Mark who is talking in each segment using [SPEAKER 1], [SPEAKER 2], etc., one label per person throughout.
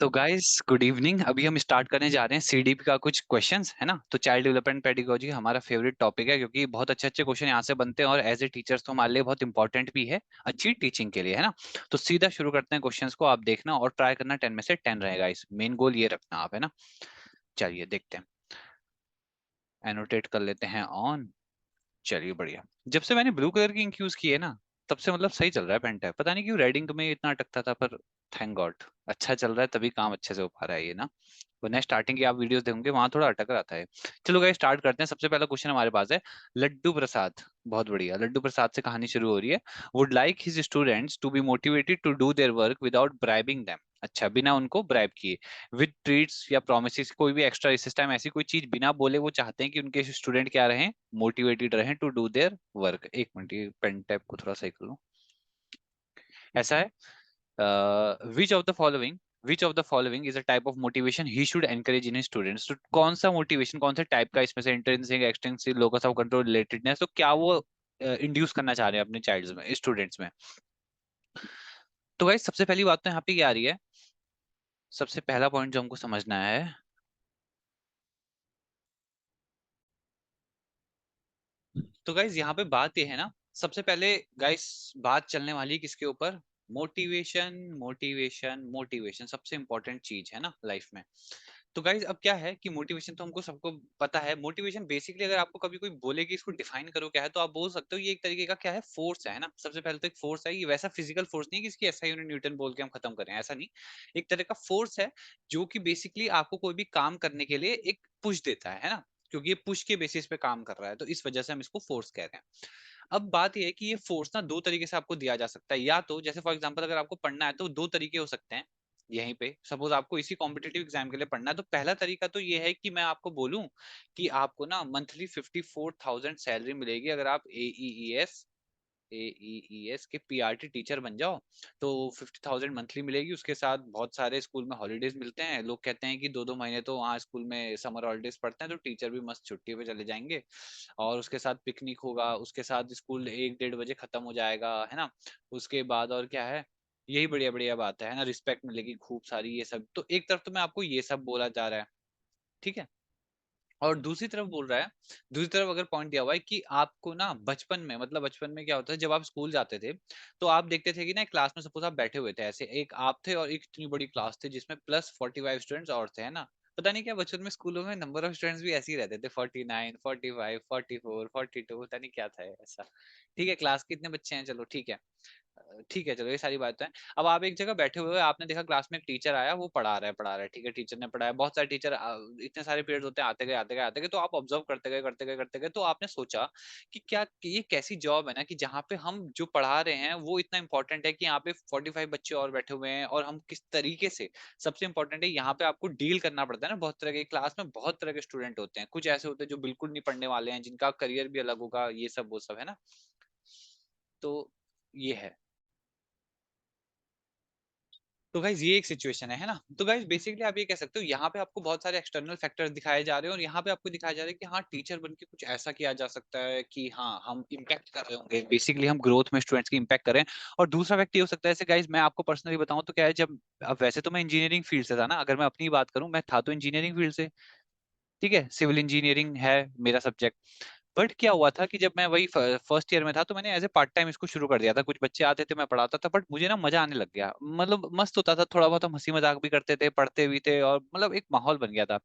[SPEAKER 1] तो guys good evening. अभी हम स्टार्ट करने जा रहे हैं सीडीपी का कुछ क्वेश्चंस, है ना। तो चाइल्ड डेवलपमेंट पेडागोजी हमारा फेवरेट टॉपिक है, क्योंकि बहुत अच्छे अच्छे क्वेश्चन यहाँ से बनते हैं और एज ए टीचर्स तो हमारे लिए बहुत इंपॉर्टेंट भी है, अच्छी टीचिंग के लिए, है ना। तो सीधा शुरू करते हैं क्वेश्चंस को। आप देखना और ट्राई करना 10 में से 10 रहेगा, इस मेन गोल ये रखना आप, है ना। चलिए देखते हैं, एनोटेट कर लेते हैं ऑन। चलिए बढ़िया। जब से मैंने ब्लू कलर की इंक यूज की है ना, तब से मतलब सही चल रहा है पेन टैब। पता नहीं क्यों रेड इंक में इतना अटकता था, पर थैंक गॉड अच्छा चल रहा है, तभी काम अच्छे से हो पा रहा है ये ना। वरना स्टार्टिंग की आप वीडियोस देखोगे वहां थोड़ा अटक रहा था ये। चलो गाइस स्टार्ट करते हैं। सबसे पहला क्वेश्चन हमारे पास है लड्डू प्रसाद। बहुत बढ़िया, लड्डू प्रसाद से कहानी शुरू हो रही है। Would like his students to be motivated to do their work without bribing them. अच्छा, बिना उनको ब्राइब किए, विद ट्रीट्स या प्रोमिस, कोई भी एक्स्ट्रा इस टाइम ऐसी कोई चीज बिना बोले वो चाहते हैं कि उनके स्टूडेंट क्या रहे, मोटिवेटेड रहे टू डू देयर वर्क। एक मिनट, ये पेन टैप को थोड़ा सही कर लूं। ऐसा है, which of the following which of the following is a type of motivation he should encourage in students. तो कौन सा मोटिवेशन, कौन से टाइप का इसमें से, intrinsic, extrinsic, locus of control, relatedness, तो क्या वो इंड्यूस करना चाह रहे हैं अपने चाइल्ड्स में, स्टूडेंट्स में। तो गाइस सबसे पहली बात तो यहाँ पे क्या आ रही है, सबसे पहला पॉइंट जो हमको समझना है, तो गाइस यहाँ पे बात ये है ना, सबसे पहले गाइस बात चलने वाली है किसके ऊपर, मोटिवेशन। मोटिवेशन मोटिवेशन सबसे इंपॉर्टेंट चीज है ना लाइफ में। तो गाइज अब क्या है कि मोटिवेशन तो हमको सबको पता है। मोटिवेशन बेसिकली अगर आपको कभी कोई बोले कि इसको डिफाइन करो क्या है, तो आप बोल सकते हो ये एक तरीके का क्या है, फोर्स है ना। सबसे पहले तो एक फोर्स है, ये वैसा फिजिकल फोर्स नहीं है कि इसकी एसआई यूनिट न्यूटन बोल के हम खत्म करें, ऐसा नहीं। एक तरह का फोर्स है जो कि बेसिकली आपको कोई भी काम करने के लिए एक पुश देता है ना। क्योंकि ये पुश के बेसिस पे काम कर रहा है, तो इस वजह से हम इसको फोर्स कह रहे हैं। अब बात यह है कि ये फोर्स ना दो तरीके से आपको दिया जा सकता है। या तो जैसे फॉर एग्जांपल अगर आपको पढ़ना है तो दो तरीके हो सकते हैं। यहीं पे सपोज आपको इसी कॉम्पिटेटिव एग्जाम के लिए पढ़ना है, तो पहला तरीका तो ये है कि मैं आपको बोलूं कि आपको ना मंथली 54,000 सैलरी मिलेगी अगर आप एईईएस के पीआरटी टीचर बन जाओ। तो 50,000 मंथली मिलेगी, उसके साथ बहुत सारे स्कूल में हॉलीडेज मिलते हैं। लोग कहते हैं कि दो दो महीने तो वहाँ स्कूल में समर हॉलीडेज पढ़ते हैं, तो टीचर भी मस्त छुट्टी पे चले जाएंगे। और उसके साथ पिकनिक होगा, उसके साथ स्कूल 1-1:30 बजे खत्म हो जाएगा, है ना। उसके बाद और क्या है, यही बढ़िया बढ़िया बात है ना। रिस्पेक्ट मिलेगी खूब सारी, ये सब तो एक तरफ तो मैं आपको ये सब बोला जा रहा है, ठीक है। और दूसरी तरफ बोल रहा है, दूसरी तरफ अगर पॉइंट दिया हुआ है कि आपको ना बचपन में, मतलब बचपन में क्या होता है, जब आप स्कूल जाते थे तो आप देखते थे कि ना क्लास में सपोज आप बैठे हुए थे, ऐसे एक आप थे और एक इतनी बड़ी क्लास थी जिसमें +45 स्टूडेंट्स और थे, है ना। पता नहीं क्या बचपन में स्कूलों में नंबर ऑफ स्टूडेंट्स भी ऐसे ही रहते थे, 49, 45, 44, 42, पता नहीं क्या था ऐसा। ठीक है, क्लास के इतने बच्चे हैं, चलो ठीक है। ठीक है चलो, ये सारी बातें हैं। अब आप एक जगह बैठे हुए हो, आपने देखा क्लास में एक टीचर आया, वो पढ़ा रहा है, ठीक है, टीचर ने पढ़ाया। बहुत सारे टीचर, इतने सारे पीरियड होते हैं, आते गए आते गए आते गए, तो आप ऑब्जर्व करते गए करते गए करते गए, तो आपने सोचा कि क्या कि ये कैसी जॉब है ना, कि जहाँ पे हम जो पढ़ा रहे हैं वो इतना इंपॉर्टेंट है कि यहाँ पे 45 बच्चे और बैठे हुए हैं, और हम किस तरीके से, सबसे इंपॉर्टेंट है यहाँ पे आपको डील करना पड़ता है ना। बहुत तरह के क्लास में बहुत तरह के स्टूडेंट होते हैं, कुछ ऐसे होते हैं जो बिल्कुल नहीं पढ़ने वाले हैं, जिनका करियर भी अलग होगा, ये सब वो सब, है ना। तो ये है। तो गाइज ये एक सिचुएशन है ना। तो गाइज बेसिकली आप ये कह सकते हो, यहाँ पे आपको बहुत सारे एक्सटर्नल फैक्टर्स दिखाए जा रहे हैं, और यहाँ पे आपको दिखाया जा रहा है कि हाँ टीचर बन के कुछ ऐसा किया जा सकता है कि हाँ हम इम्पैक्ट कर रहे होंगे, बेसिकली हम ग्रोथ में स्टूडेंट्स की इम्पैक्ट करें। और दूसरा फैक्टर ये हो सकता है, जैसे गाइज मैं आपको पर्सनली बताऊं तो क्या है, जब अब वैसे तो मैं इंजीनियरिंग फील्ड से था ना, अगर मैं अपनी बात करूं, मैं था तो इंजीनियरिंग फील्ड से, ठीक है, सिविल इंजीनियरिंग है मेरा सब्जेक्ट। बट क्या हुआ था कि जब मैं वही फर्स्ट ईयर में था, तो मैंने एज ए पार्ट टाइम इसको शुरू कर दिया था। कुछ बच्चे आते थे, मैं पढ़ाता था, बट मुझे ना मजा आने लग गया, मतलब मस्त होता था। थोड़ा बहुत हम हंसी मजाक भी करते थे, पढ़ते भी थे, और मतलब एक माहौल बन गया था।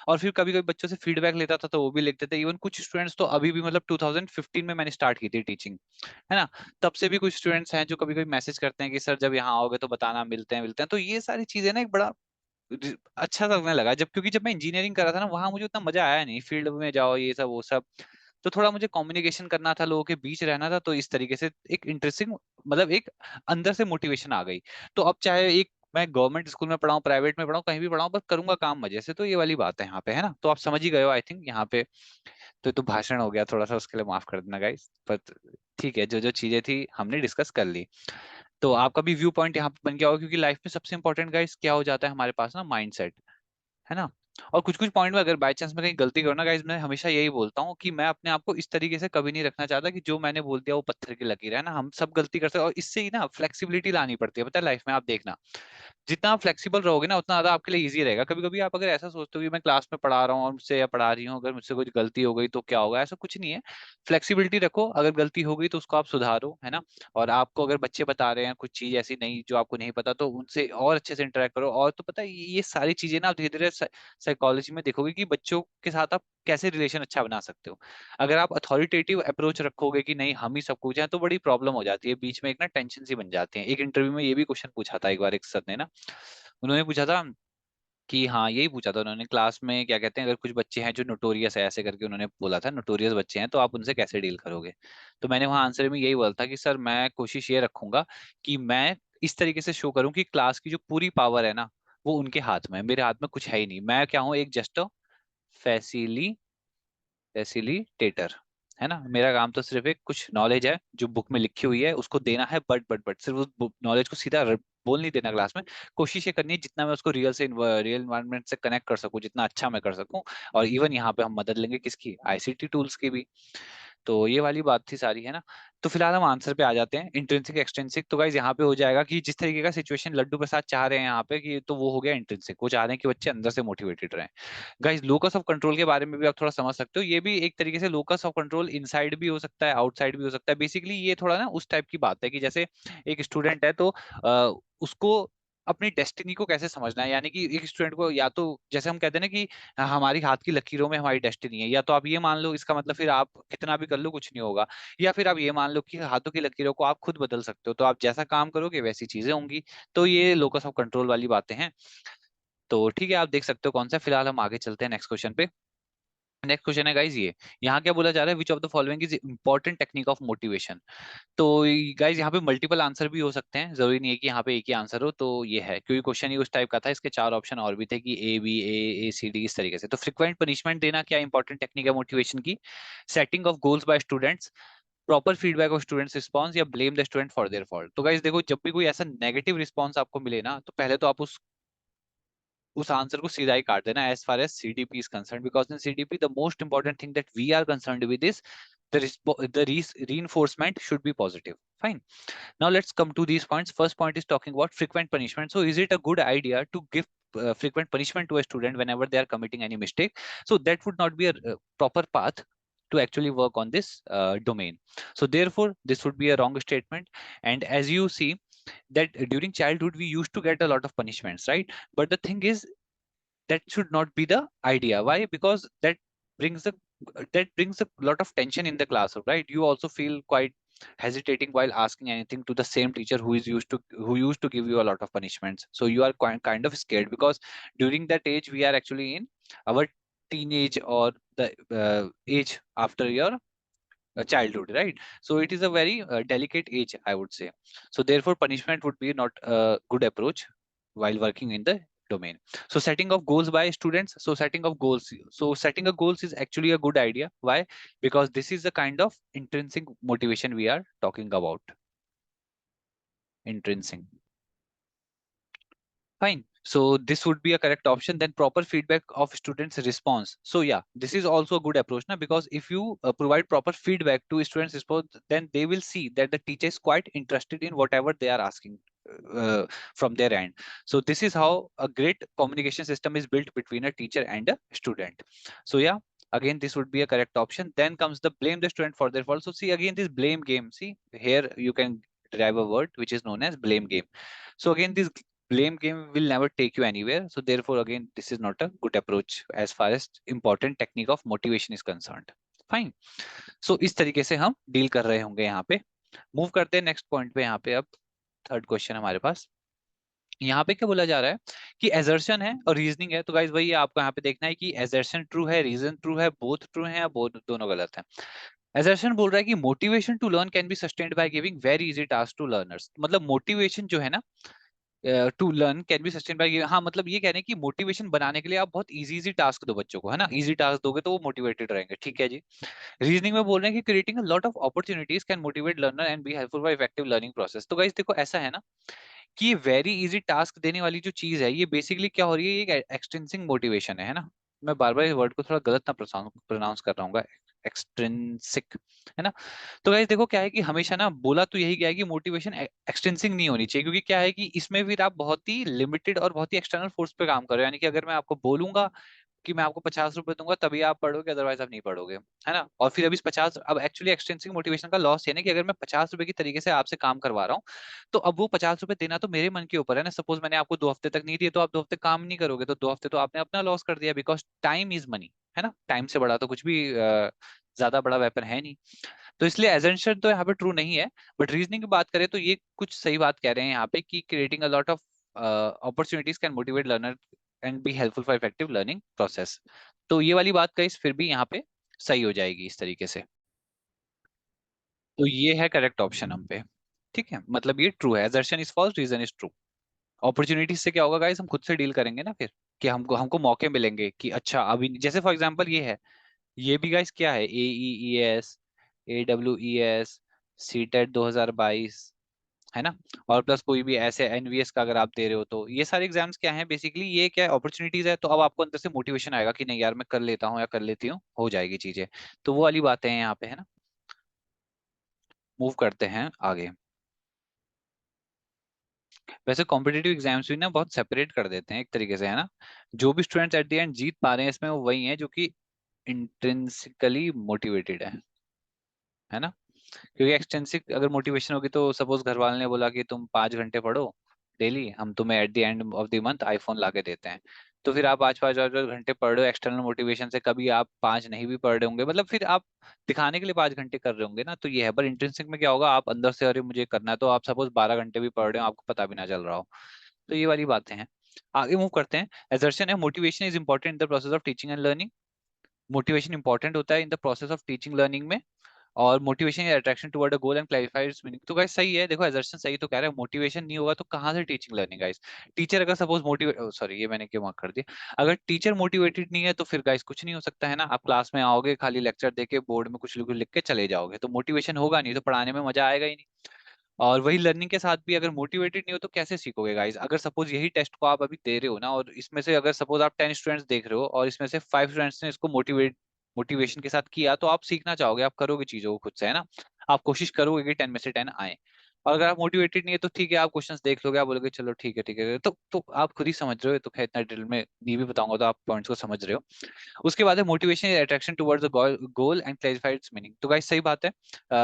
[SPEAKER 1] और फिर कभी कभी बच्चों से फीडबैक लेता था, तो वो भी लिखते थे। इवन कुछ स्टूडेंट्स तो अभी भी, मतलब 2015 में मैंने स्टार्ट की थी टीचिंग, है ना। तब से भी कुछ स्टूडेंट्स हैं जो कभी कभी मैसेज करते हैं कि सर जब यहाँ आओगे तो बताना, मिलते हैं मिलते हैं। तो ये सारी चीजें ना एक बड़ा अच्छा लगने लगा, जब क्योंकि जब मैं इंजीनियरिंग कर रहा था ना, वहां मुझे उतना मजा आया नहीं। फील्ड में जाओ, ये सब वो सब, तो थोड़ा मुझे कम्युनिकेशन करना था, लोगों के बीच रहना था, तो इस तरीके से एक इंटरेस्टिंग, मतलब एक अंदर से मोटिवेशन आ गई। तो अब चाहे एक मैं गवर्नमेंट स्कूल में पढ़ाऊँ, प्राइवेट में पढ़ाऊँ, कहीं भी पढ़ाऊँ, पर करूंगा काम मजे से। तो ये वाली बात है यहाँ पे, है ना। तो आप समझ ही गए हो आई थिंक यहाँ पे। तो भाषण हो गया थोड़ा सा, उसके लिए माफ कर देना गाइस, पर ठीक है, जो जो चीजें थी हमने डिस्कस कर ली। तो आपका भी व्यू पॉइंट यहाँ पे बन गया होगा, क्योंकि लाइफ में सबसे इंपॉर्टेंट गाइस क्या हो जाता है हमारे पास ना, माइंडसेट, है ना। और कुछ कुछ पॉइंट में अगर बाय चांस मैं कहीं गलती करूँ ना गाइज, मैं हमेशा यही बोलता हूँ कि मैं अपने आप को इस तरीके से कभी नहीं रखना चाहता कि जो मैंने बोल दिया वो पत्थर की लकीर है ना। हम सब गलती कर सकते हैं, और इससे ही ना फ्लेक्सिबिलिटी लानी पड़ती है, पता है लाइफ में। आप देखना, जितना आप फ्लेक्सिबल रहोगे ना उतना ज्यादा आपके लिए इजी रहेगा। कभी कभी आप अगर ऐसा सोचते हो कि मैं क्लास में पढ़ा रहा हूँ और मुझसे या पढ़ा रही हूँ, अगर मुझसे कुछ गलती हो गई तो क्या होगा, ऐसा कुछ नहीं है। फ्लेक्सिबिलिटी रखो, अगर गलती हो गई तो उसको आप सुधारो, है ना। और आपको अगर बच्चे बता रहे हैं कुछ चीज ऐसी नहीं जो आपको नहीं पता, तो उनसे और अच्छे से इंटरेक्ट करो। और तो पता है ये सारी चीजें ना आप धीरे धीरे साइकोलॉजी में देखोगे कि बच्चों के साथ आप कैसे रिलेशन अच्छा बना सकते हो। अगर आप अथॉरिटेटिव अप्रोच रखोगे कि नहीं हम ही सब कुछ है, तो बड़ी प्रॉब्लम हो जाती है, बीच में एक ना टेंशन सी बन जाती है। एक इंटरव्यू में ये भी क्वेश्चन पूछा था एक बार एक सर ने ना, उन्होंने पूछा था कि हाँ यही पूछा था उन्होंने क्लास में, क्या कहते हैं, अगर कुछ बच्चे हैं जो नोटोरियस है, ऐसे करके उन्होंने बोला था, नोटोरियस बच्चे हैं तो आप उनसे कैसे डील करोगे। तो मैंने वहाँ आंसर में यही बोला था कि सर मैं कोशिश ये रखूंगा कि मैं इस तरीके से शो करूँ कि क्लास की जो पूरी पावर है ना वो उनके हाथ में है, मेरे हाथ में कुछ है ही नहीं। मैं क्या हूँ, एक जस्ट फैसिली फैसिलिटेटर, है ना। मेरा काम तो सिर्फ एक कुछ नॉलेज है जो बुक में लिखी हुई है उसको देना है, बट सिर्फ उस नॉलेज को सीधा बोल नहीं देना क्लास में। कोशिश ये करनी है जितना मैं उसको रियल इन्वायरमेंट से कनेक्ट कर सकूं, जितना अच्छा मैं कर सकूं। और इवन यहाँ पे हम मदद लेंगे किसकी, आईसीटी टूल्स की भी। तो ये वाली बात थी सारी, है ना। तो फिलहाल हम आंसर पे आ जाते हैं, इंट्रिंसिक एक्सट्रिंसिक। तो गाइज यहाँ पे हो जाएगा कि जिस तरीके का सिचुएशन लड्डू प्रसाद चाह रहे हैं यहाँ पे कि, तो वो हो गया इंट्रिंसिक। वो चाह रहे हैं कि बच्चे अंदर से मोटिवेटेड रहें। गाइज लोकस ऑफ कंट्रोल के बारे में भी आप थोड़ा समझ सकते हो। ये भी एक तरीके से लोकस ऑफ कंट्रोल इनसाइड भी हो सकता है, आउटसाइड भी हो सकता है। बेसिकली ये थोड़ा ना उस टाइप की बात है कि जैसे एक स्टूडेंट है तो उसको अपनी डेस्टिनी को कैसे समझना है। यानी कि एक स्टूडेंट को, या तो जैसे हम कहते हैं ना कि हमारी हाथ की लकीरों में हमारी डेस्टिनी है, या तो आप ये मान लो इसका मतलब फिर आप कितना भी कर लो कुछ नहीं होगा। या फिर आप ये मान लो कि हाथों की लकीरों को आप खुद बदल सकते हो, तो आप जैसा काम करोगे वैसी चीजें होंगी। तो ये लोकस ऑफ कंट्रोल वाली बातें हैं। तो ठीक है, आप देख सकते हो कौन सा। फिलहाल हम आगे चलते हैं नेक्स्ट क्वेश्चन पे। नेक्स्ट क्वेश्चन है गाइज ये, यहाँ क्या बोला जा रहा है, which of the following is important technique of motivation. तो गाइज यहाँ पे मल्टीपल आंसर भी हो सकते हैं, जरूरी नहीं है कि यहाँ पे एक ही आंसर हो। तो ये है क्योंकि क्वेश्चन ही उस टाइप का था, इसके चार ऑप्शन और भी थे कि A B A C D इस तरीके से। तो फ्रिक्वेंट पनिशमेंट देना क्या इंपॉर्टेंट टेक्निक है मोटिवेशन की, setting of goals by students, proper feedback of students response, या blame the student for their fault. तो गाइज देखो, जब भी कोई ऐसा नेगेटिव रिस्पॉन्स आपको मिले ना, तो पहले तो आप उस आंसर को सीधा ही काट देना as far as CDP is concern, because in CDP the most important thing that we are concerned with is the reinforcement should be positive. Fine. Now let's come to these points. First point is talking about frequent punishment. So is it a good idea to give frequent punishment to a student whenever they are committing any mistake? So that would not be a proper path to actually work on this domain. So therefore this would be a wrong statement. And as you see that during childhood we used to get a lot of punishments, right? But the thing is that should not be the idea. Why? Because brings a that brings a lot of tension in the classroom, right? You also feel quite hesitating while asking anything to the same teacher who used to give you a lot of punishments. So you are kind of scared, because during that age we are actually in our teenage, or the age after your childhood, right? So it is a very delicate age, I would say. So therefore punishment would be not a good approach while working in the domain. So setting of goals by students. So setting a goals is actually a good idea. Why? Because this is the kind of intrinsic motivation we are talking about. Intrinsic. Fine. So this would be a correct option. Then proper feedback of students' response. So yeah, this is also a good approach now, because if you provide proper feedback to students' response, then they will see that the teacher is quite interested in whatever they are asking from their end. So this is how a great communication system is built between a teacher and a student. So yeah, again this would be a correct option. Then comes the blame the student for their fault. So see again this blame game. See here you can derive a word which is known as blame game. So again this blame game will never take you anywhere. So therefore, again, this is not a good approach as far as important technique of motivation is concerned. Fine. So इस तरीके से हम deal कर रहे होंगे यहाँ पे। Move करते हैं नेक्स्ट पॉइंट पे। यहाँ पे अब थर्ड क्वेश्चन हमारे पास। यहाँ पे क्या बोला जा रहा है कि एजर्शन है और रीजनिंग है। तो गाइज वही आपको यहाँ पे देखना है कि एजर्शन ट्रू है, रीजन ट्रू है, बोथ ट्रू है, या बोथ दोनों गलत है। एजर्शन बोल रहा है कि motivation to learn can be sustained by giving very easy task to learners. मतलब मोटिवेशन जो है ना to learn can be sustain by, हाँ मतलब ये कह रहे हैं कि मोटिवेशन बनाने के लिए आप बहुत इजी इजी टास्क दो बच्चों को, है ना। इजी टास्क दोगे तो वो मोटिवेटेड रहेंगे, ठीक है जी। रीजनिंग में बोल रहे हैं कि creating a lot of opportunities can motivate learner and be helpful for effective learning process. तो गाइस देखो ऐसा है ना कि ये वेरी इजी टास्क देने वाली जो चीज है, ये बेसिकली क्या हो रही है, ये एक्सटेंसिंग मोटिवेशन है ना। मैं बार बार इस वर्ड को थोड़ा गलत ना प्रोनाउंस कर रहा हूँ, एक्सट्रिंसिक, है ना। तो गाइस देखो क्या है कि हमेशा ना बोला तो यही गया है कि मोटिवेशन एक्सटेंसिंग नहीं होनी चाहिए, क्योंकि क्या है कि इसमें फिर आप बहुत ही लिमिटेड और बहुत ही एक्सटर्नल फोर्स पे काम कर रहे हो। यानी कि अगर मैं आपको बोलूंगा कि मैं आपको 50 रुपए दूंगा तभी आप पढ़ोगे, अदरवाइज आप नहीं पढ़ोगे, है ना। और फिर अभी इस 50, अब एक्चुअली एक्सटेंसिव मोटिवेशन का लॉस है ना कि अगर मैं 50 रुपए की तरीके से आपसे काम करवा रहा हूँ, तो अब वो 50 रुपए देना तो मेरे मन के ऊपर है ना। सपोज मैंने आपको 2 हफ्ते तक नहीं दिए, तो आप 2 हफ्ते काम नहीं करोगे, तो 2 हफ्ते तो आपने अपना लॉस कर दिया, बिकॉज टाइम इज मनी, है ना। टाइम से बड़ा तो कुछ भी ज्यादा बड़ा वेपन है नहीं। तो इसलिए एजम्पशन तो यहाँ पे ट्रू नहीं है। बट रीजनिंग की बात करें तो ये कुछ सही बात कह रहे हैं यहाँ पे कि creating a lot of opportunities can motivate learner and be helpful for effective learning process. तो ये वाली बात का इस फिर भी यहाँ पे सही हो जाएगी इस तरीके से। तो ये है करेक्ट ऑप्शन हम पे। ठीक है, मतलब ये ट्रू है, assertion is false, reason is true. Opportunities से क्या होगा गाइस, हम खुद से डील करेंगे ना फिर, कि हमको हमको मौके मिलेंगे कि अच्छा अभी जैसे फॉर एग्जांपल ये है, ये भी गाइस क्या है, AEES, AWES, सीटेट 2022, है ना। और प्लस कोई भी ऐसे NVS का अगर आप दे रहे हो, तो ये सारे एग्जाम्स क्या हैं बेसिकली, ये क्या है, अपॉर्चुनिटीज है। तो अब आपको अंदर से मोटिवेशन आएगा कि नहीं यार मैं कर लेता हूँ या कर लेती हूँ, हो जाएगी चीजें। तो वो वाली बातें हैं यहाँ पे, है ना। मूव करते हैं आगे। वैसे कॉम्पिटेटिव एग्जाम्स भी ना बहुत सेपरेट कर देते हैं एक तरीके से, है ना। जो भी स्टूडेंट्स एट द एंड जीत पा रहे हैं इसमें, वो वही है जो कि इंट्रिंसिकली मोटिवेटेड है ना। क्योंकि एक्सटेंसिव अगर मोटिवेशन होगी, तो सपोज घर वाले ने बोला कि तुम 5 घंटे पढ़ो डेली, हम तुम्हें at the end of the month iPhone ला के देते हैं। तो फिर आप 5 5 5 घंटे पढ़ रहे हो एक्सटर्नल मोटिवेशन से, कभी आप 5 नहीं भी पढ़ रहे होंगे, मतलब फिर आप दिखाने के लिए 5 घंटे कर रहे होंगे ना। तो ये है, पर इंट्रिंसिक में क्या होगा, आप अंदर से अरे मुझे करना है, तो आप सपोज 12 घंटे भी पढ़ रहे हो, आपको पता भी ना चल रहा हो। तो ये वाली बातें हैं। आगे मूव करते हैं। एजर्शन है, motivation is important in the process of teaching and learning. Motivation important होता है in the process of teaching learning में। और मोटिवेशन या attraction toward a goal and clarified meaning. तो गाइस सही है, देखो एजर्शन सही तो कह रहा है, मोटिवेशन नहीं होगा तो कहाँ से टीचिंग लर्निंग गाइस। टीचर अगर सपोज मोटिवेट, सॉरी ये मैंने क्यों मार्क कर दिया, अगर टीचर मोटिवेटेड नहीं है तो फिर गाइस कुछ नहीं हो सकता, है ना। आप क्लास में आओगे, खाली लेक्चर देके बोर्ड में कुछ लिख के चले जाओगे, तो मोटिवेशन होगा नहीं, तो पढ़ाने में मजा आएगा ही नहीं। और वही लर्निंग के साथ भी अगर मोटिवेटेड नहीं हो तो कैसे सीखोगे गाइस। अगर सपोज यही टेस्ट को आप अभी दे रहे हो ना, और इसमें से अगर सपोज आप 10 स्टूडेंट्स देख रहे हो और इसमें से 5 स्टूडेंट्स ने इसको मोटिवेशन के साथ किया, तो आप सीखना चाहोगे, आप करोगे चीजों को खुद से, है ना। आप कोशिश करोगे कि 10 में से 10 आए। और अगर आप मोटिवेटेड नहीं है तो ठीक है, आप क्वेश्चंस देख लोगे, आप बोलोगे चलो ठीक है ठीक है, तो आप खुद ही समझ रहे हो, तो खैर इतना डिटेल में नहीं भी बताऊंगा, तो आप पॉइंट्स को समझ रहे हो। उसके बाद है motivation attraction towards the goal and clarified it's meaning. तो गाइस सही बात है,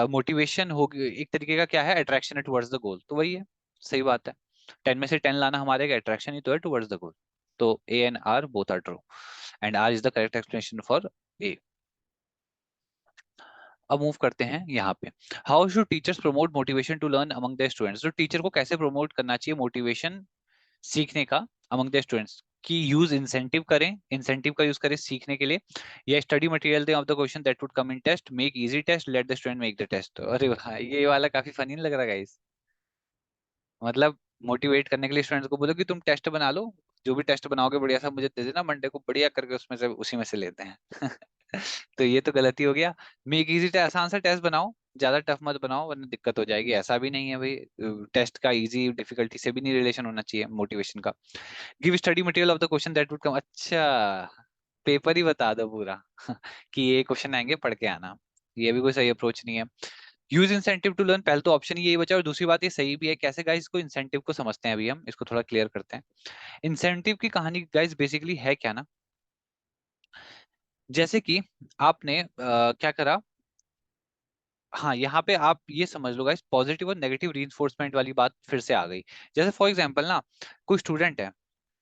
[SPEAKER 1] मोटिवेशन हो एक तरीके का क्या है, अट्रैक्शन है टुवर्ड्स द गोल, तो वही है, सही बात है। 10 में से 10 लाना हमारे का अट्रैक्शन ही तो है टुवर्ड्स द गोल। तो A and R both are true, and R is the correct explanation for A। अब मूव करते हैं यहाँ पे। How should teachers promote motivation to learn among the students. तो टीचर को कैसे प्रमोट करना चाहिए मोटिवेशन सीखने का अमंग द स्टूडेंट्स, कि यूज इंसेंटिव करें, इंसेंटिव का यूज करें सीखने के लिए, या स्टडी मटेरियल दें of the question that would come in test, make easy test, late the student make the test. अरे भाई ये वाला काफी फनी लग रहा है गाइस। मतलब मोटिवेट करने के लिए स्टूडेंट्स को बोलो कि तुम टेस्ट बना लो, जो भी टेस्ट बनाओगे बढ़िया सा मुझे दे देना, मंडे को बढ़िया करके उसमें से उसी में से लेते हैं। तो ये तो गलती हो गया। मेक इजी, आसान सा टेस्ट बनाओ, ज्यादा टफ मत बनाओ वरना दिक्कत हो जाएगी। ऐसा भी नहीं है भाई, टेस्ट का इजी डिफिकल्टी से भी नहीं रिलेशन होना चाहिए मोटिवेशन का। Give study material of the question that would कम, अच्छा पेपर ही बता दो पूरा कि ये क्वेश्चन आएंगे पढ़ के आना। ये भी कोई सही अप्रोच नहीं है। यूज इंसेंटिव टू लर्न, पहले तो ऑप्शन यही बचा, और दूसरी बात ये सही भी है। कैसे गाइस इसको इंसेंटिव को समझते हैं, अभी हम इसको थोड़ा क्लियर करते हैं। इंसेंटिव की कहानी गाइस बेसिकली है क्या ना, जैसे कि आपने क्या करा, हाँ यहाँ पे आप ये समझ लो गाइस, पॉजिटिव और नेगेटिव रीइंफोर्समेंट वाली बात फिर से आ गई। जैसे फॉर एग्जांपल ना, कोई स्टूडेंट है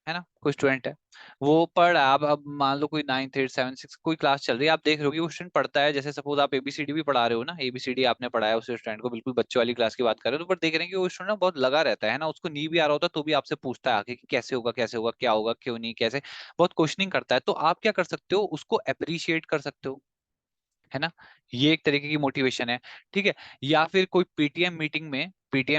[SPEAKER 1] ना, कोई स्टूडेंट है, वो पढ़ रहा है, अब मान लो कोई 9th 8th 7th 6th कोई क्लास चल रही है, आप देख रहे हो कि वो स्टूडेंट पढ़ता है, जैसे सपोज आप ABCD भी पढ़ा रहे हो ना, ABCD आपने पढ़ाया उस स्टूडेंट को, बिल्कुल बच्चों वाली क्लास की बात कर रहे हो, तो पर देख रहे हैं कि वो स्टूडेंट बहुत लगा रहता है ना, उसको नहीं भी आ रहा होता तो भी आपसे पूछता है आके कि कैसे होगा क्या होगा क्यों नहीं कैसे, बहुत क्वेश्चनिंग करता है। तो आप क्या कर सकते हो, उसको अप्रिशिएट कर सकते हो, है ना। ये एक तरीके की मोटिवेशन है, ठीक है। या फिर कोई पीटीएम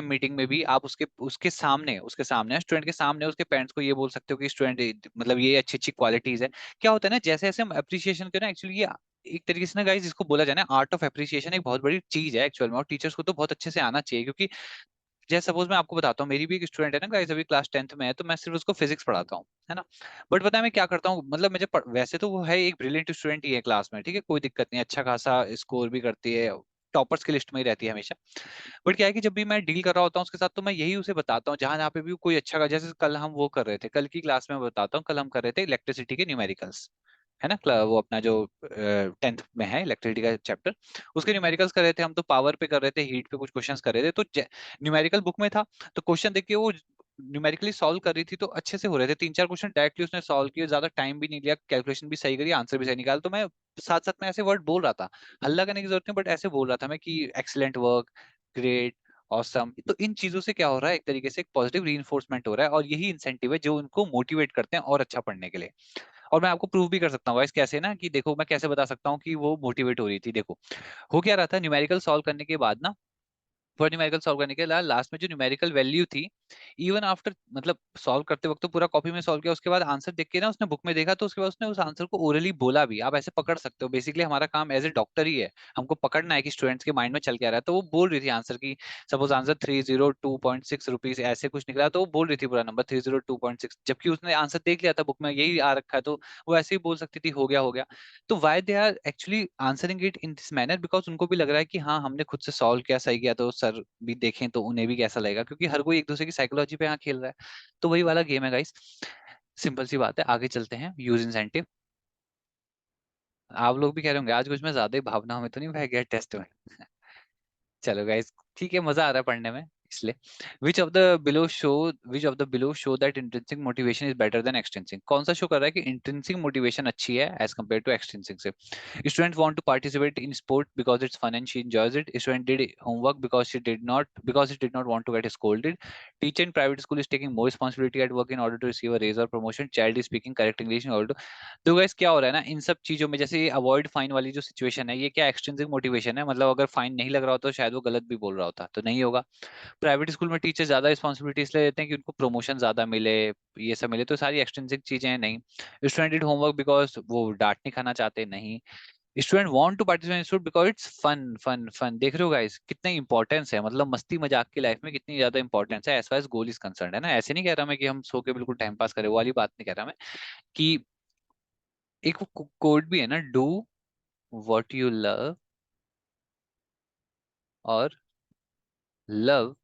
[SPEAKER 1] मीटिंग में भी आप उसके उसके सामने स्टूडेंट के सामने उसके पेरेंट्स को ये बोल सकते हो कि स्टूडेंट मतलब ये अच्छी अच्छी क्वालिटीज है। क्या होता है ना, जैसे जैसे हम अप्रिसिएशन करें, एक्चुअली ये एक तरीके से ना गाइस जिसको बोला जाए ना, आर्ट ऑफ अप्रिसिएशन एक बहुत बड़ी चीज है एक्चुअल में, और टीचर्स को तो बहुत अच्छे से आना चाहिए, क्योंकि जैसे सपोज मैं आपको बताता हूँ, मेरी भी एक स्टूडेंट है ना गाइस, अभी क्लास 10th में है, तो मैं सिर्फ उसको फिजिक्स पढ़ाता हूँ, है ना। बट पता है मैं क्या करता हूँ, मतलब मुझे वैसे तो वो है एक ब्रिलियंट स्टूडेंट ही है क्लास में, ठीक है, कोई दिक्कत नहीं, अच्छा खासा स्कोर भी करती है, टॉपर्स की लिस्ट में ही रहती है हमेशा। बट क्या है कि जब भी मैं डील कर रहा होता हूँ उसके साथ, तो मैं यही उसे बताता हूँ, जहां जहाँ पे भी कोई अच्छा, जैसे कल हम वो कर रहे थे, कल की क्लास में बताता हूँ, कल हम कर रहे थे इलेक्ट्रिसिटी के न्यूमेरिकल्स, है ना, वो अपना जो 10th में है इलेक्ट्रिसिटी का चैप्टर, उसके न्यूमेरिकल्स कर रहे थे हम, तो पावर पे कर रहे थे, हीट पे कुछ क्वेश्चंस कर रहे थे, तो न्यूमेरिकल बुक में था, तो क्वेश्चन देख के वो न्यूमेरिकली सॉल्व कर रही थी, तो अच्छे से हो रहे थे, 3-4 क्वेश्चन डायरेक्टली उसने सॉल्व किए, ज्यादा टाइम भी नहीं लिया, कैलकुलेशन भी सही करी, आंसर भी सही निकाला, तो मैं साथ साथ में ऐसे वर्ड बोल रहा था, हल्ला करने की जरूरत नहीं, बट ऐसे बोल रहा था मैं कि एक्सीलेंट वर्क, ग्रेट, ऑसम। तो इन चीजों से क्या हो रहा है, एक तरीके से एक पॉजिटिव रीइंफोर्समेंट हो रहा है, और यही इंसेंटिव है जो उनको मोटिवेट करते हैं और अच्छा पढ़ने के लिए। और मैं आपको प्रूव भी कर सकता हूँ गाइस, कैसे ना, कि देखो मैं कैसे बता सकता हूँ कि वो मोटिवेट हो रही थी। देखो हो क्या रहा था, न्यूमेरिकल सॉल्व करने के बाद ना, फॉर न्यूमेरिकल सॉल्व करने के लिए लास्ट में जो न्यूमेरिकल वैल्यू थी, इवन आफ्टर, मतलब सॉल्व करते वक्त तो पूरा कॉपी में सॉल्व किया, उसके बाद आंसर देख के ना उसने बुक में देखा, तो उसके बाद उसने उस आंसर को ओरली बोला भी। आप ऐसे पकड़ सकते हो, बेसिकली हमारा काम एज ए डॉक्टर ही है, हमको पकड़ना है कि स्टूडेंट्स के माइंड में चल क्या रहा है। तो वो बोल रही थी आंसर की, सपोज आंसर 302.6 रुपीज ऐसे कुछ निकला, तो वो बोल रही थी पूरा नंबर 302.6, जबकि उसने आंसर देख लिया था बुक में, यही आ रखा है, तो वो ऐसे ही बोल सकती थी, हो गया हो गया। तो why they are actually answering it in this manner, because उनको भी लग रहा है कि हाँ हमने खुद से सॉल्व किया, सही किया, तो सर भी देखें तो उन्हें भी कैसा लगेगा, क्योंकि हर कोई एक दूसरे की साइकोलॉजी पे यहाँ खेल रहा है। तो वही वाला गेम है गाइस, सिंपल सी बात है। आगे चलते हैं, यूज इंसेंटिव। आप लोग भी कह रहे होंगे आज कुछ मैं ज्यादा ही भावनाओं में तो नहीं बह गया टेस्ट में। चलो गाइस, ठीक है, मजा आ रहा है पढ़ने में, इसलिए which of the below show that intrinsic motivation is better than extrinsic. कौन सा शो कर रहा है कि इंट्रिंसिक मोटिवेशन अच्छी है एज कम्पेयर टू एक्सट्रिंसिक से? Student want to participate in sport because it's fun and she enjoys it. Student did homework because he did not want to get scolded. Teacher in private school is taking more responsibility at work in order to receive a raise or promotion. Child is speaking correct English in order to। तो guys क्या हो रहा है ना, इन सब चीजों में, जैसे ये अवॉइड फाइन वाली जो सिचुएशन है, ये क्या एक्सट्रिंसिक मोटिवेशन है, मतलब अगर फाइन नहीं लग रहा होता तो शायद वो गलत भी बोल रहा होता, तो नहीं होगा। प्राइवेट स्कूल में टीचर ज्यादा रिस्पॉन्सिबिलिटी इसलिए देते हैं कि उनको प्रमोशन ज्यादा मिले, ये सब मिले, तो सारी एक्सट्रिंसिक चीजें हैं, नहीं। स्टूडेंट डिड होमवर्क बिकॉज वो डांट नहीं खाना चाहते, नहीं। Student want to participate in sport because it's fun fun fun. देख रहे हो गाइस कितना इंपॉर्टेंस है, मतलब मस्ती मजाक की लाइफ में कितनी ज्यादा इंपॉर्टेंस है, as far as goal is concern, है ना। ऐसे नहीं कह रहा मैं कि हम सो के बिल्कुल टाइम पास करें, वो वाली बात नहीं कह रहा मैं, कि एक वो कोड भी है ना, डू व्हाट यू लव और लव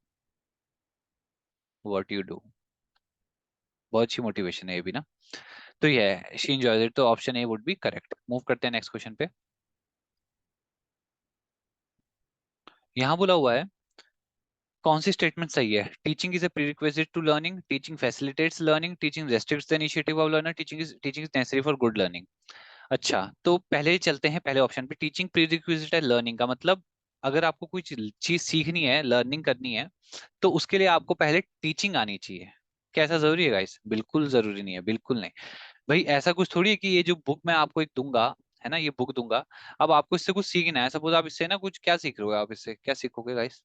[SPEAKER 1] व्हाट यू डू। बहुत अच्छी मोटिवेशन है ये भी ना। तो ये है, शी एंजॉयज इट, तो option A would be correct. Move करते हैं नेक्स्ट क्वेश्चन पे। यहाँ बोला हुआ है कौन सी स्टेटमेंट सही है? Teaching is a prerequisite to learning, teaching facilitates learning, teaching restricts the initiative of learner, teaching is necessary for good learning. अच्छा, तो पहले ही चलते हैं पहले ऑप्शन पे। टीचिंग प्रीरिक्विजिट है लर्निंग का मतलब, अगर आपको कोई चीज सीखनी है, लर्निंग करनी है, तो उसके लिए आपको पहले टीचिंग आनी चाहिए। कैसा जरूरी है गाइस? बिल्कुल जरूरी नहीं है, बिल्कुल नहीं। भाई ऐसा कुछ थोड़ी है कि ये जो बुक मैं आपको एक दूंगा, है ना, ये बुक दूंगा, अब आपको इससे कुछ सीखना है, सपोज आप इससे ना कुछ क्या सीख रहे हो, आप इससे क्या सीखोगे गाइस?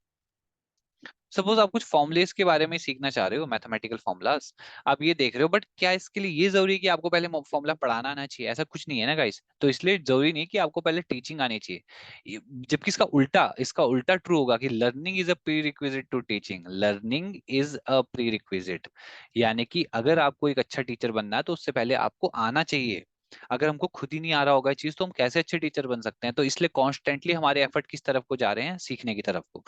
[SPEAKER 1] सपोज आप कुछ फॉर्मुलेस के बारे में सीखना चाह रहे हो, मैथमेटिकल फॉर्मूलाज, आप ये देख रहे हो, बट क्या इसके लिए ये जरूरी है कि आपको पहले फॉर्मूला पढ़ाना आना चाहिए? ऐसा कुछ नहीं है ना गाइस, तो इसलिए जरूरी नहीं कि आपको पहले टीचिंग आनी चाहिए। जबकि इसका उल्टा ट्रू होगा कि learning is a prerequisite to teaching, learning is a prerequisite. यानी कि अगर आपको एक अच्छा टीचर बनना है तो उससे पहले आपको आना चाहिए। अगर हमको खुद ही नहीं आ रहा होगा चीज, तो हम कैसे अच्छे टीचर बन सकते हैं? तो इसलिए कॉन्स्टेंटली हमारे एफर्ट किस तरफ को जा रहे हैं? सीखने की तरफ को।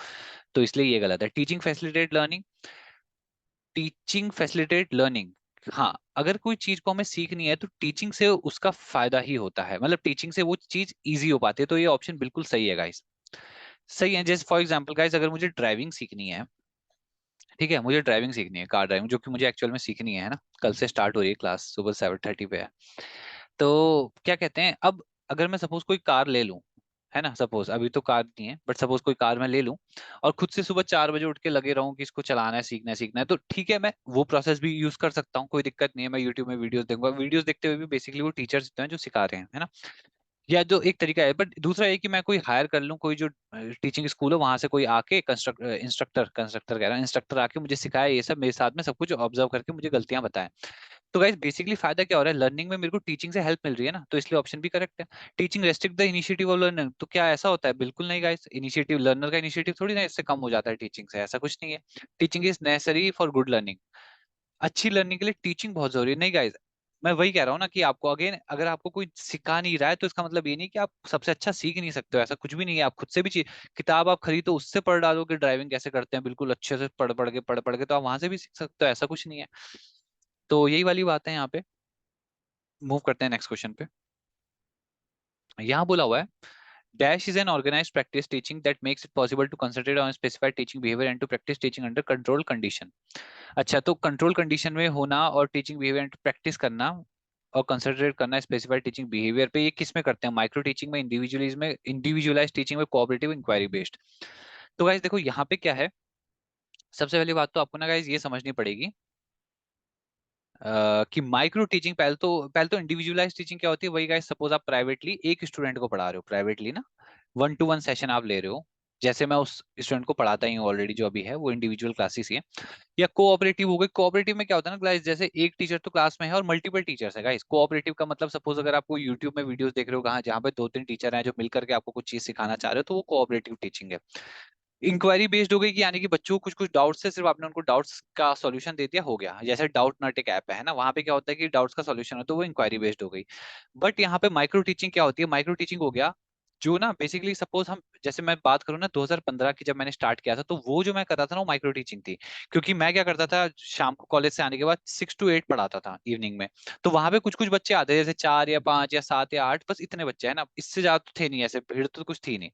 [SPEAKER 1] तो इसलिए ये गलत है। टीचिंग फैसिलिटेट लर्निंग, हाँ, अगर कोई चीज को हमें सीखनी है तो टीचिंग से उसका फायदा ही होता है, मतलब टीचिंग से वो चीज इजी हो पाती है, तो ये ऑप्शन बिल्कुल सही है गाइस। सही है। जैसे फॉर एग्जांपल गाइस, अगर मुझे ड्राइविंग सीखनी है, ठीक है, मुझे ड्राइविंग सीखनी है, कार ड्राइविंग, जो कि मुझे एक्चुअल में सीखनी है ना, कल से स्टार्ट हो रही है क्लास, सुबह 7:30 पे है। तो क्या कहते हैं, अब अगर मैं सपोज कोई कार ले लूं, है ना, सपोज अभी तो कार नहीं है, बट सपोज कोई कार मैं ले लूं, और खुद से सुबह 4 बजे उठ के लगे रहूं कि इसको चलाना है, सीखना है, सीखना है, तो ठीक है, मैं वो प्रोसेस भी यूज कर सकता हूँ, कोई दिक्कत नहीं है। मैं यूट्यूब में वीडियोस देखूंगा, वीडियोस देखते हुए भी बेसिकली वो टीचर्स होते हैं जो सिखा रहे हैं, है ना। या जो एक तरीका है, बट दूसरा है कि मैं कोई हायर कर लूं, कोई जो टीचिंग स्कूल हो वहां से कोई आके इंस्ट्रक्टर कह रहा हूं, इंस्ट्रक्टर आके मुझे सिखाए, ये सब मेरे साथ में सब कुछ ऑब्जर्व करके मुझे गलतियां बताएं। तो गाइस बेसिकली फायदा क्या हो रहा है, लर्निंग में मेरे को टीचिंग से हेल्प मिल रही है ना, तो इसलिए ऑप्शन भी करेक्ट है। Teaching restrict the initiative of learner, तो क्या ऐसा होता है? बिल्कुल नहीं गाइस, इनिशिएटिव लर्नर का इनिशिएटिव थोड़ी ना इससे कम हो जाता है टीचिंग से, ऐसा कुछ नहीं है। Teaching is necessary for good learning, अच्छी लर्निंग के लिए टीचिंग बहुत जरूरी है। नहीं गाइस, मैं वही कह रहा हूँ ना कि आपको अगेन अगर आपको कोई सिखा नहीं रहा है तो इसका मतलब ये नहीं कि आप सबसे अच्छा सीख नहीं सकते हो, ऐसा कुछ भी नहीं है। आप खुद से भी चीज, किताब आप खरीदो उससे पढ़ डालो कि ड्राइविंग कैसे करते हैं, बिल्कुल अच्छे से पढ़ पढ़ के तो आप वहां से भी सीख सकते हो, ऐसा कुछ नहीं है। तो यही वाली बात है यहाँ पे। मूव करते हैं नेक्स्ट क्वेश्चन पे। यहाँ बोला हुआ है dash is an organized practice teaching that makes it possible to concentrate on specified teaching behaviour and to practice teaching under control condition. अच्छा, तो कंट्रोल कंडीशन में होना और टीचिंग बिहेवियर प्रैक्टिस करना और कंसंट्रेट करना स्पेसिफाइड टीचिंग बिहेवियर पे, ये किस में करते हैं? माइक्रो टीचिंग में, इंडिविजुअलिज्म में, इंडिविजुअलाइज टीचिंग में, कोऑपरेटिव इंक्वायरी बेस्ड। तो गाइस देखो यहाँ पे क्या है, सबसे पहली बात तो आपको ना गाइस ये समझनी पड़ेगी कि माइक्रो टीचिंग, पहले तो इंडिविजुअलाइज टीचिंग क्या होती है, वही गाइस सपोज आप प्राइवेटली एक स्टूडेंट को पढ़ा रहे हो, प्राइवेटली ना, 1-to-1 सेशन आप ले रहे हो, जैसे मैं उस स्टूडेंट को पढ़ाता ही हूँ ऑलरेडी, जो अभी है वो इंडिविजुअल क्लासेस ही है। या कोऑपरेटिव हो गई, कोऑपरेटिव में क्या होता है ना क्लास, जैसे एक टीचर तो क्लास में है और मल्टीपल टीचर्स है गाइस। कोऑपरेटिव का मतलब सपोज अगर आपको यूट्यूब में वीडियोस देख रहे हो कहाँ, जहाँ पे 2-3 टीचर हैं जो मिलकर के आपको कुछ चीज सिखाना चाह रहे हो, तो वो कोऑपरेटिव टीचिंग है। इंक्वायरी बेस्ड हो गई कि यानी कि बच्चों को कुछ कुछ डाउट्स है, सिर्फ आपने उनको डाउट्स का सॉल्यूशन दे दिया, हो गया। जैसे डाउट नट एक ऐप है ना, वहां पे क्या होता है कि डाउट्स का सॉल्यूशन है, तो वो इंक्वायरी बेस्ड हो गई। बट यहाँ पे माइक्रो टीचिंग क्या होती है, माइक्रो टीचिंग हो गया जो ना बेसिकली सपोज हम, जैसे मैं बात करूँ ना 2015 की जब मैंने स्टार्ट किया था, तो वो जो मैं कर रहा था ना वो माइक्रो टीचिंग थी। क्योंकि मैं क्या करता था, शाम को कॉलेज से आने के बाद 6 to 8 पढ़ाता था इवनिंग में। तो वहां पे कुछ कुछ बच्चे आते थे, जैसे 4 या 5 या 7 या 8, बस इतने बच्चे हैं ना, इससे ज्यादा तो थे नहीं, ऐसे भीड़ तो कुछ थी नहीं।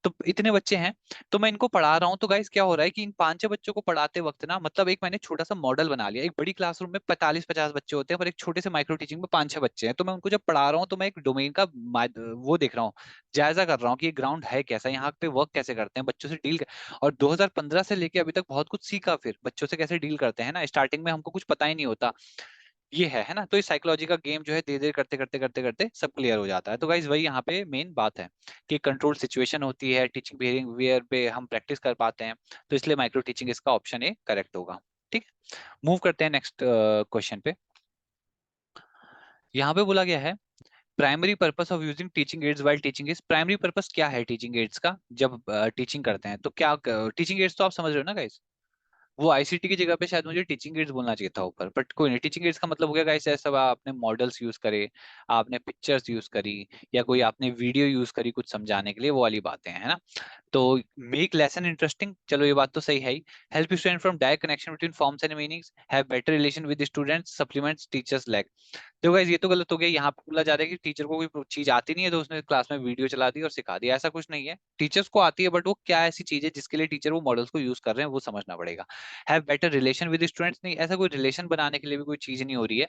[SPEAKER 1] तो इतने बच्चे हैं, तो मैं इनको पढ़ा रहा हूँ, तो गाइस क्या हो रहा है कि इन 5-6 बच्चों को पढ़ाते वक्त ना, मतलब एक मैंने छोटा सा मॉडल बना लिया। एक बड़ी क्लासरूम में 45-50 बच्चे होते हैं, पर एक छोटे से माइक्रो टीचिंग में 5-6 बच्चे हैं। तो मैं उनको जब पढ़ा रहा हूँ तो मैं एक डोमेन का वो देख रहा हूँ, जायजा कर रहा हूँ कि ये ग्राउंड है कैसा, यहाँ पे वर्क कैसे करते हैं, बच्चों से डील। और 2015 से लेके अभी तक बहुत कुछ सीखा, फिर बच्चों से कैसे डील करते हैं ना, स्टार्टिंग में हमको कुछ पता ही नहीं होता। ये है ना, तो इस साइकोलॉजी का गेम जो है धीरे धीरे करते करते करते करते सब क्लियर हो जाता है। तो गाइज वही यहाँ पे मेन बात है कि कंट्रोल सिचुएशन होती है, टीचिंग बिहेवियर पे हम प्रैक्टिस कर पाते हैं, तो इसलिए माइक्रो टीचिंग इसका ऑप्शन ए करेक्ट होगा। ठीक है, मूव करते हैं नेक्स्ट क्वेश्चन पे। यहाँ पे बोला गया है primary purpose of using teaching ads while teaching is, primary purpose क्या है टीचिंग एड्स का जब टीचिंग करते हैं, तो क्या टीचिंग एड्स तो आप समझ रहे हो ना गाइज, वो आईसीटी की जगह पे शायद मुझे टीचिंग एड्स बोलना चाहिए था ऊपर, बट कोई नहीं। टीचिंग एड्स का मतलब हो गया गाइस ऐसा, आपने मॉडल्स यूज करे, आपने पिक्चर्स यूज करी, या कोई आपने वीडियो यूज करी कुछ समझाने के लिए, वो वाली बातें हैं ना। तो मेक लेसन इंटरेस्टिंग, चलो ये बात तो सही है ही। Help student from direct connection between forms and meanings, have better relation with students, supplements teachers lack. देखो गाइस ये तो गलत हो गया, यहाँ पे बोला जा रहा है कि टीचर को कोई चीज आती नहीं है तो उसने क्लास में वीडियो चला दी और सिखा दिया, ऐसा कुछ नहीं है। टीचर्स को आती है, बट वो क्या ऐसी चीज है जिसके लिए टीचर वो मॉडल्स को यूज कर रहे हैं, वो समझना पड़ेगा। Have better relation with students, नहीं, ऐसा कोई रिलेशन बनाने के लिए भी कोई चीज नहीं हो रही है।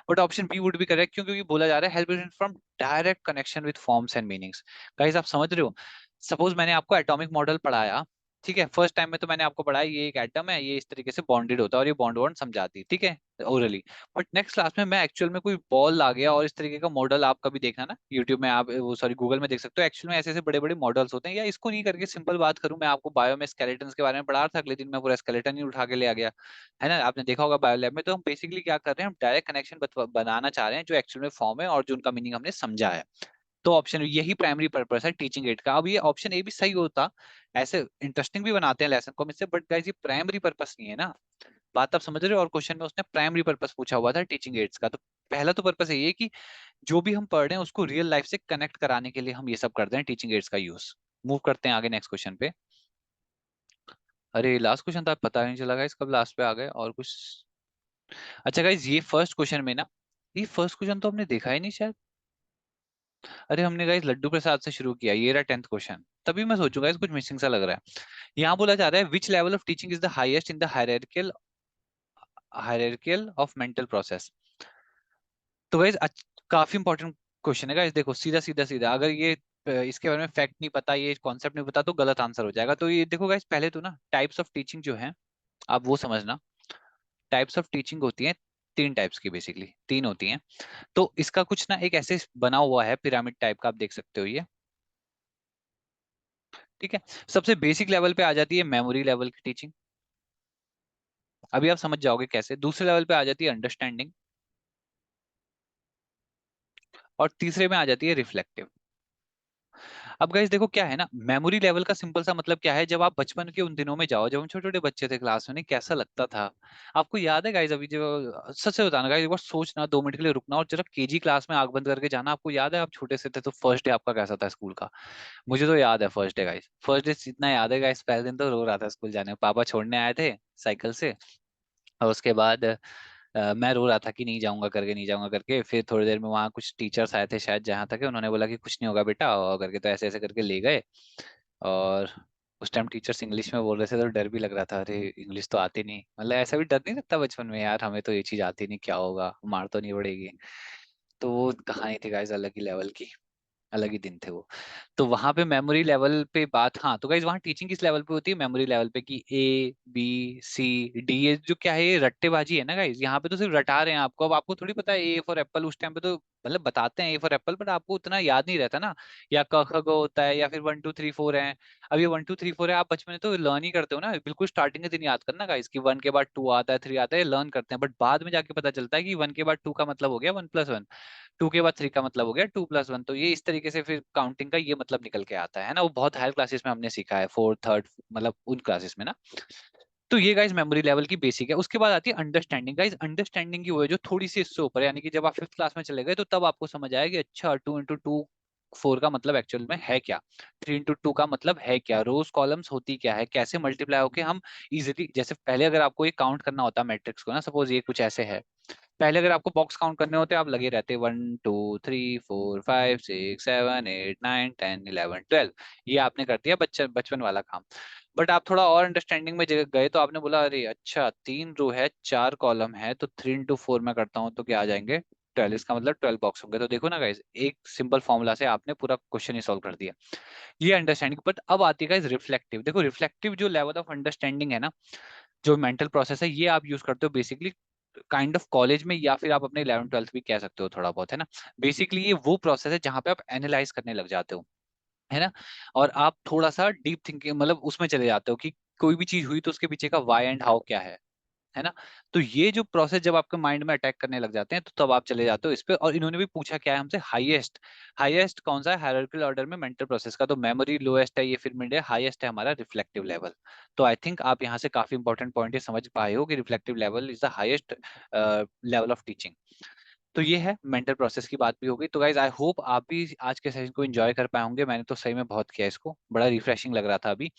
[SPEAKER 1] But option B would be correct, क्यों? क्योंकि बोला जा रहा है help from direct connection with forms and meanings. Guys आप समझ रहे हो, सपोज मैंने आपको एटॉमिक मॉडल पढ़ाया, ठीक है, फर्स्ट टाइम में तो मैंने आपको पढ़ाया ये एक एटम है, ये इस तरीके से बॉन्डेड होता है, और ये बॉन्ड वॉन्ड समझाती, ठीक है, ओरली। बट नेक्स्ट क्लास में मैं एक्चुअल में कोई बॉल ला गया और इस तरीके का मॉडल, आप कभी देखना ना यूट्यूब में, आप वो सॉरी गूगल में देख सकते हो, एक्चुअल में ऐसे ऐसे बड़े बड़े मॉडल्स होते हैं। या इसको नहीं करके सिंपल बात करूं, मैं आपको बायो में स्केलेटन के बारे में पढ़ा रहा था, अगले दिन मैं पूरा स्केलेटन ही उठा के ले आ गया, है ना, आपने देखा होगा बायो लैब में। तो हम बेसिकली क्या कर रहे हैं, हम डायरेक्ट कनेक्शन बनाना चाह रहे हैं जो एक्चुअल में फॉर्म है और जो उनका मीनिंग हमने समझा है। तो ऑप्शन यही प्राइमरी पर्पस है टीचिंग एड का। अब ये ऑप्शन ए भी सही होता, ऐसे इंटरेस्टिंग भी बनाते हैं लेसन को इससे, बट गाइस ये प्राइमरी पर्पस नहीं है ना, बात आप समझ रहे हो। और क्वेश्चन में उसने प्राइमरी पर्पस पूछा हुआ था टीचिंग एड्स का, तो पहला तो पर्पस ये है कि जो भी हम पढ़ रहे हैं उसको रियल लाइफ से कनेक्ट कराने के लिए हम ये सब करते हैं टीचिंग एड्स का यूज। मूव करते हैं आगे नेक्स्ट क्वेश्चन पे। अरे लास्ट क्वेश्चन था, पता नहीं चला गाइस कब लास्ट पे आ गए और कुछ। अच्छा गाइस ये फर्स्ट क्वेश्चन में ना, ये फर्स्ट क्वेश्चन तो हमने देखा ही नहीं शायद। अरे हमने गाइस लड्डू प्रसाद से शुरू किया, ये रहा 10th क्वेश्चन, तभी मैं सोचूंगा इस कुछ मिसिंग सा लग रहा है। यहाँ बोला जा रहा है which level of teaching is the highest in the hierarchical of mental process. तो गाइस काफी इंपॉर्टेंट क्वेश्चन है गाइस, देखो सीधा सीधा सीधा, अगर ये इसके बारे में फैक्ट नहीं पता, ये कॉन्सेप्ट नहीं पता, तो गलत आंसर हो जाएगा। तो ये देखो गाइस, पहले तो ना टाइप्स ऑफ टीचिंग जो है, आप वो समझना। टाइप्स ऑफ टीचिंग होती है 3 टाइप्स की, बेसिकली 3 होती हैं। तो इसका कुछ ना एक ऐसे बना हुआ है पिरामिड टाइप का, आप देख सकते हो ये, ठीक है। सबसे बेसिक लेवल पे आ जाती है मेमोरी लेवल की टीचिंग, अभी आप समझ जाओगे कैसे। दूसरे लेवल पे आ जाती है अंडरस्टैंडिंग, और तीसरे में आ जाती है रिफ्लेक्टिव। अब गाइस देखो क्या है ना, मेमोरी लेवल का सिंपल सा मतलब क्या है, जब आप बचपन के उन दिनों में जाओ जब हम छोटे छोटे बच्चे थे क्लास में, नहीं कैसा लगता था। आपको याद है गाइस, अभी जो सच से बताना गाइस, एक बार सोचना 2 मिनट के लिए रुकना और जरा केजी क्लास में आंख बंद करके जाना। आपको याद है आप छोटे से थे तो फर्स्ट डे आपका कैसा था स्कूल का? मुझे तो याद है first day guys, first day इतना याद है गाइस, पहले दिन तो रो रहा था स्कूल जाने, पापा छोड़ने आए थे साइकिल से। और उसके बाद मैं रो रहा था कि नहीं जाऊंगा करके, नहीं जाऊंगा करके। फिर थोड़ी देर में वहाँ कुछ टीचर्स आए थे शायद जहाँ तक है, उन्होंने बोला कि कुछ नहीं होगा बेटा और करके, तो ऐसे ऐसे करके ले गए। और उस टाइम टीचर्स इंग्लिश में बोल रहे थे तो डर भी लग रहा था, अरे इंग्लिश तो आती नहीं, मतलब ऐसा भी डर नहीं लगता बचपन में यार, हमें तो ये चीज आती नहीं, क्या होगा, मार तो नहीं पड़ेगी। तो वो कहानी थी गाइस अलग ही लेवल की, अलग ही दिन थे वो। तो वहां पे मेमोरी लेवल पे बात, हाँ तो गाइज वहाँ टीचिंग किस लेवल पे होती है, मेमोरी लेवल पे, कि A B C D, ये जो क्या है, ये रट्टेबाजी है ना गाइज, यहाँ पे तो सिर्फ रटा रहे हैं आपको। अब आपको थोड़ी पता है ए फॉर एप्पल, उस टाइम पे तो मतलब बताते हैं ए फॉर एप्पल, बट आपको उतना याद नहीं रहता ना। या क ख ग होता है, या फिर 1 2 3 4 है। अब ये 1 2 3 4 है, आप बचपन में तो लर्न ही करते हो ना, बिल्कुल स्टार्टिंग के दिन याद करना गाइज, कि 1 के बाद 2 आता है, 3 आता है, लर्न करते हैं। बट बाद में जाके पता चलता है कि 1 के बाद 2 का मतलब हो गया 1+1, 2 के बाद 3 का मतलब हो गया 2+1। तो ये इस तरीके से फिर काउंटिंग का ये मतलब निकल के आता है ना, वो बहुत हायर क्लासेस में हमने सीखा है, फोर्थ थर्ड, मतलब उन क्लासेस में ना। तो ये गाइज मेमोरी लेवल की बेसिक है। उसके बाद आती है अंडरस्टैंडिंग। गाइज अंडरस्टैंडिंग की वो है जो थोड़ी सी इससे ऊपर है, यानी कि जब आप फिफ्थ क्लास में चले गए तो तब आपको समझ आया कि अच्छा 2 × 2 4 का मतलब एक्चुअल में है क्या, 3 × 2 का मतलब है क्या, रोज कॉलम्स होती क्या है, कैसे मल्टीप्लाई होके हम इजीली, जैसे पहले अगर आपको ये काउंट करना होता मैट्रिक्स को ना, सपोज ये कुछ ऐसे है, पहले अगर आपको बॉक्स काउंट करने होते आप लगे रहते 1 2 3 4 5 6 7 8 9 10 11 12, ये आपने कर दिया बच्चन बचपन वाला काम। बट आप थोड़ा और अंडरस्टैंडिंग में जगह गए तो आपने बोला अरे अच्छा 3 रो है 4 कॉलम है, तो 3 × 4 में करता हूँ तो क्या आ जाएंगे 12, इसका मतलब 12 बॉक्स होंगे। तो देखो ना गाइज, एक सिंपल फॉर्मूला से आपने पूरा क्वेश्चन ही सॉल्व कर दिया। ये अंडरस्टैंडिंग। बट अब आती है गाइज रिफ्लेक्टिव। देखो रिफ्लेक्टिव जो लेवल ऑफ अंडरस्टैंडिंग है ना, जो मेंटल प्रोसेस है, ये आप यूज करते हो बेसिकली काइंड ऑफ कॉलेज में, या फिर आप अपने 11th 12th भी कह सकते हो थोड़ा बहुत, है ना। बेसिकली ये वो प्रोसेस है जहां पे आप एनालाइज करने लग जाते हो, है ना। और आप थोड़ा सा डीप थिंकिंग मतलब उसमें चले जाते हो कि कोई भी चीज हुई तो उसके पीछे का वाई एंड हाउ क्या है ना। तो ये जो प्रोसेस जब आपके माइंड में अटैक करने लग जाते हैं तो तब आप चले जाते हो इस पे। और इन्होंने भी पूछा क्या है हमसे, हाईएस्ट, हाईएस्ट कौन सा है हायरार्किकल ऑर्डर में मेंटल प्रोसेस का, तो मेमोरी लोएस्ट है, ये फिर मिड है, हाईएस्ट है हमारा रिफ्लेक्टिव लेवल। तो आई थिंक आप यहाँ से काफी इंपॉर्टेंट पॉइंट ये समझ पाए हो कि reflective level is the highest level of teaching. तो ये है मेंटल प्रोसेस की बात भी हो गई। तो गाइज आई होप आप भी आज के सेशन को एंजॉय कर पाए होंगे, मैंने तो सही में बहुत किया इसको, बड़ा रिफ्रेशिंग लग रहा था अभी।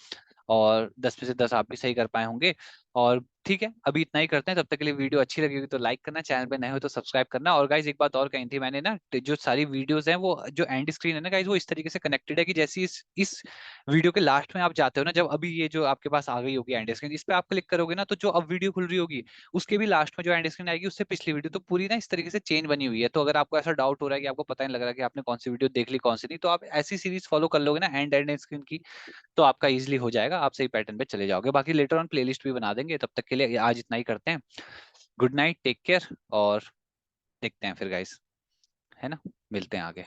[SPEAKER 1] और 10 में से 10 आप भी सही कर पाए होंगे। और ठीक है अभी इतना ही करते हैं, तब तक के लिए वीडियो अच्छी लगी होगी तो लाइक करना, चैनल पे नए हो तो सब्सक्राइब करना। और गाइज एक बात और कही थी मैंने ना, जो सारी वीडियोस हैं वो जो एंड स्क्रीन है ना गाइज, वो इस तरीके से कनेक्टेड है कि जैसे इस वीडियो के लास्ट में आप जाते हो ना, जब अभी ये जो आपके पास आ गई होगी एंड स्क्रीन, इस पे आप क्लिक करोगे ना, तो जो अब वीडियो खुल रही होगी उसके भी लास्ट में जो एंड स्क्रीन आएगी उससे पिछली वीडियो, तो पूरी ना इस तरीके से चेन बनी हुई है। तो अगर आपको ऐसा डाउट हो रहा है कि आपको पता नहीं लग रहा कि आपने कौन सी वीडियो देख ली कौन सी नहीं, तो आप ऐसी सीरीज फॉलो कर लोगे ना एंड स्क्रीन की, तो आपका इजीली हो जाएगा, आप सही पैटर्न पे चले जाओगे। बाकी लेटर ऑन प्लेलिस्ट भी बना देंगे, तब तक के लिए आज इतना ही करते हैं। गुड नाइट, टेक केयर, और देखते हैं फिर गाइस, है ना, मिलते हैं आगे।